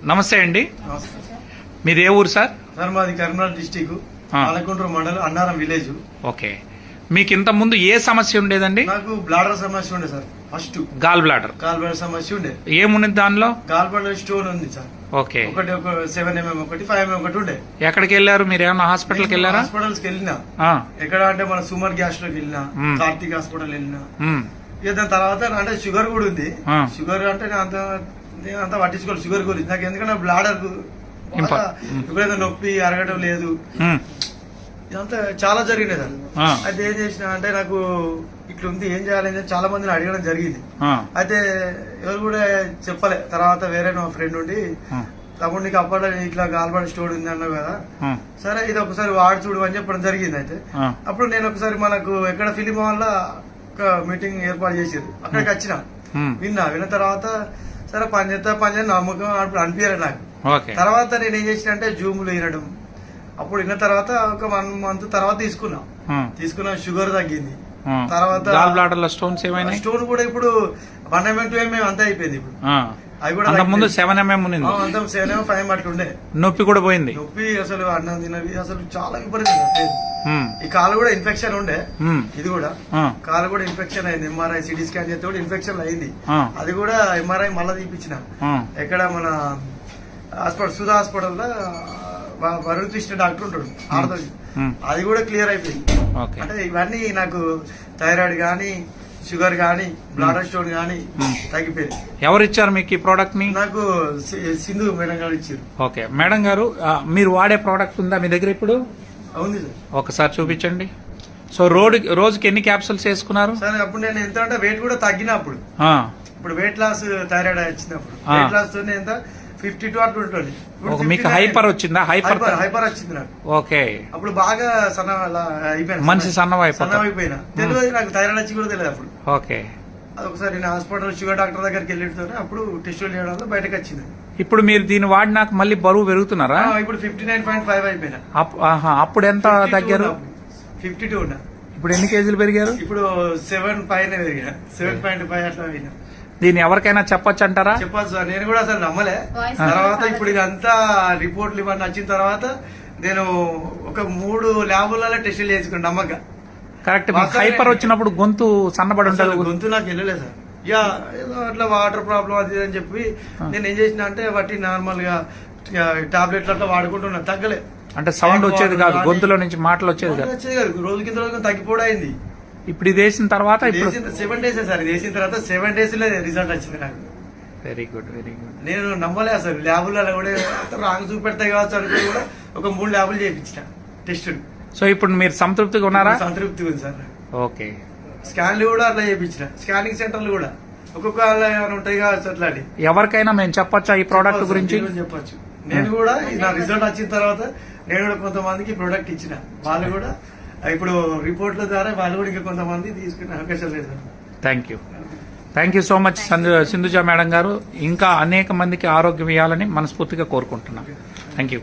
నమస్తే అండి. మీది ఏ ఊరు సార్? సార్ మాది కరీంనగర్ డిస్టిక్ పాలకొండ్రు మండలం అన్నారం విలేజ్. ఓకే, మీకు ఇంత ముందు ఏ సమస్య ఉండేదండి? నాకు బ్లాడర్ సమస్య ఉండే సార్. ఫస్ట్ గాల్ బ్లాడర్ సమస్య ఉండే. ఏముంది దానిలో? గాల్ బ్లాడర్ స్టోన్ ఉంది సార్. ఓకే, ఒకటి 7 mm ఒకటి 5 mm ఒకటి ఉండే. ఎక్కడికి వెళ్ళారు మీరు? ఏమన్నా హాస్పిటల్కి వెళ్ళారా? హాస్పిటల్స్ కి వెళ్ళినా. ఎక్కడ అంటే మన సుమర్ గ్యాస్ లోకి వెళ్ళినా, కార్తీక్ హాస్పిటల్ వెళ్ళినా. ఇక దాని తర్వాత అంటే షుగర్ కూడా ఉంది. షుగర్ అంటే అంత పట్టించుకోవాలి షుగర్ గురించి. నాకు ఎందుకంటే బ్లాడర్ ఎప్పుడైనా నొప్పి అరగడం లేదు, ఇదంతా చాలా జరిగినాయి సార్. అయితే ఏం చేసిన అంటే నాకు ఇట్లా ఉంది, ఏం చేయాలని చాలా మందిని అడగడం జరిగింది. అయితే ఎవరు కూడా చెప్పలే. తర్వాత వేరే నా ఫ్రెండ్ ఉండి, తమ్ముడు నీకు అప్పట్లో ఇట్లా గాల్బాడ్ స్టోర్ ఉంది అన్నావు కదా, సరే ఇది ఒకసారి వాడి చూడు అని చెప్పడం జరిగింది. అయితే అప్పుడు నేను ఒకసారి మనకు ఎక్కడ ఫిలిం వల్ల ఒక మీటింగ్ ఏర్పాటు చేసారు, అక్కడికి వచ్చిన విన్న తర్వాత సరే పని చేస్తా నమ్మకం అప్పుడు అనిపించారు నాకు. తర్వాత నేను ఏం చేసిన అంటే జూములు వినడం. అప్పుడు విన్న తర్వాత ఒక 1 month తర్వాత తీసుకున్నా షుగర్ తగ్గింది. తర్వాత స్టోన్ కూడా ఇప్పుడు 1 mm 2 mm అంతా అయిపోయింది. ఇప్పుడు అది కూడా ముందు 7 mm 7 mm 5 mm అట్లా ఉండే. నొప్పి కూడా పోయింది. నొప్పి అసలు అన్నం తినవి అసలు చాలా విపరీతంగా. ఈ కాలు కూడా ఇన్ఫెక్షన్ ఉండే. ఇది కూడా కాలు కూడా ఇన్ఫెక్షన్ అయింది. MRI CT స్కాన్ చేస్తే కూడా ఇన్ఫెక్షన్ అయింది. అది కూడా MRI మళ్ళా తీపించిన. ఎక్కడ మన హాస్పిటల్ సుధా హాస్పిటల్ లో వరుణ్ కృష్ణ డాక్టర్ ఉంటాడు, ఆర్థోజీ. అది కూడా క్లియర్ అయిపోయింది. అంటే ఇవన్నీ నాకు థైరాయిడ్ గానీ, షుగర్ గానీ, బ్లాడర్ స్టోన్ గానీ తగ్గిపోయింది. ఎవరు ఇచ్చారు మీకు ఈ ప్రోడక్ట్ ని? నాకు సింధు మేడం గారు ఇచ్చారు. ఓకే మేడం గారు, మీరు వాడే ప్రోడక్ట్ ఉందా మీ దగ్గర ఇప్పుడు? అవును సార్. ఒకసారి చూపించండి. సో రోజుకి ఎన్ని క్యాప్సూల్స్ వేసుకున్నారు? సార్ అప్పుడు నేను ఎంత అంటే వెయిట్ కూడా తగ్గినప్పుడు, ఇప్పుడు వెయిట్ లాస్ థైరాయిడ్ వచ్చినప్పుడు వెయిట్ లాస్ తో ఎంత 52 అట్లా ఉంటుంది. మీకు హైపర్ వచ్చిందా? హైపర్ వచ్చింది నాకు. ఓకే, అప్పుడు బాగా అయిపోయినా, మనిషి సన్నమైపోయినా. తెలియదు నాకు థైరాయిడ్ వచ్చి కూడా తెలియదు అప్పుడు. ఓకే, అది ఒకసారి నేను హాస్పిటల్ షుగర్ డాక్టర్ దగ్గరికి వెళ్ళితోనే అప్పుడు టెస్టులు చేయడంలో బయటకు వచ్చింది. ఇప్పుడు మీరు దీన్ని వాడినాక మళ్ళీ బరువు పెరుగుతున్నారా? ఇప్పుడు 59.5 అయిపోయినా. అప్పుడు ఎంత తగ్గారు? 52 ఉన్నా. ఇప్పుడు ఎన్ని కేజీలు పెరిగారు? ఇప్పుడు 7 పైన పెరిగిన, 7.5 అట్లా అయినా. దీన్ని ఎవరికైనా చెప్పొచ్చు అంటారా? చెప్పచ్చు సార్. నేను కూడా అసలు నమ్మలే. తర్వాత ఇప్పుడు ఇదంతా రిపోర్ట్లు ఇవన్నీ వచ్చిన తర్వాత నేను ఒక 3 ల్యాబులలో టెస్టులు చేసుకుని నమ్మక. కరెక్ట్. హైపర్ వచ్చినప్పుడు గొంతు సన్నబడి ఉంటుంది. గొంతు నాకు వెళ్ళలేదు సార్. ఇక ఏదో అట్లా వాటర్ ప్రాబ్లం అది అని చెప్పి నేను ఏం చేసిన అంటే వాటి నార్మల్ గా టాబ్లెట్లు అట్లా వాడుకుంటున్నా, తగ్గలే. అంటే సౌండ్ వచ్చేది కాదు, గొంతులో నుంచి మాటలు వచ్చేది కాదు. రోజు కింద రోజు తగ్గిపోవడం అయింది. ఇప్పుడు ఇది వేసిన తర్వాత 7 days సార్. ఇది వేసిన తర్వాత 7 days లో రిజల్ట్ వచ్చింది నాకు. Very good, very good. నేను నమ్మలే అసలు. ల్యాబులలో కూడా రాంగ్ చూపెడతాయి కావచ్చు అనుకుని కూడా ఒక 3 ల్యాబులు చేయించిన టెస్టులు. సో ఇప్పుడు మీరు సంతృప్తిగా ఉన్నారా? సంతృప్తిగా ఉంది సార్. ఓకే. స్కాన్లు కూడా అట్లా చేయించిన, స్కానింగ్ సెంటర్లు కూడా ఒక్కొక్క ఉంటాయి కావచ్చు. అట్లా ఎవరికైనా మేము చెప్పొచ్చా ఈ ప్రోడక్ట్ గురించి? చెప్పొచ్చు. నేను కూడా నా రిజల్ట్ వచ్చిన తర్వాత నేను కూడా కొంతమందికి ప్రోడక్ట్ ఇచ్చిన. వాళ్ళు కూడా ఇప్పుడు రిపోర్ట్ల ద్వారా వాళ్ళు కూడా ఇంకా కొంతమంది తీసుకునే అవకాశం లేదు. Thank you so much Sindhuja madam గారు. ఇంకా అనేక మందికి ఆరోగ్యం ఇవ్వాలని మనస్ఫూర్తిగా కోరుకుంటున్నాను. Thank you.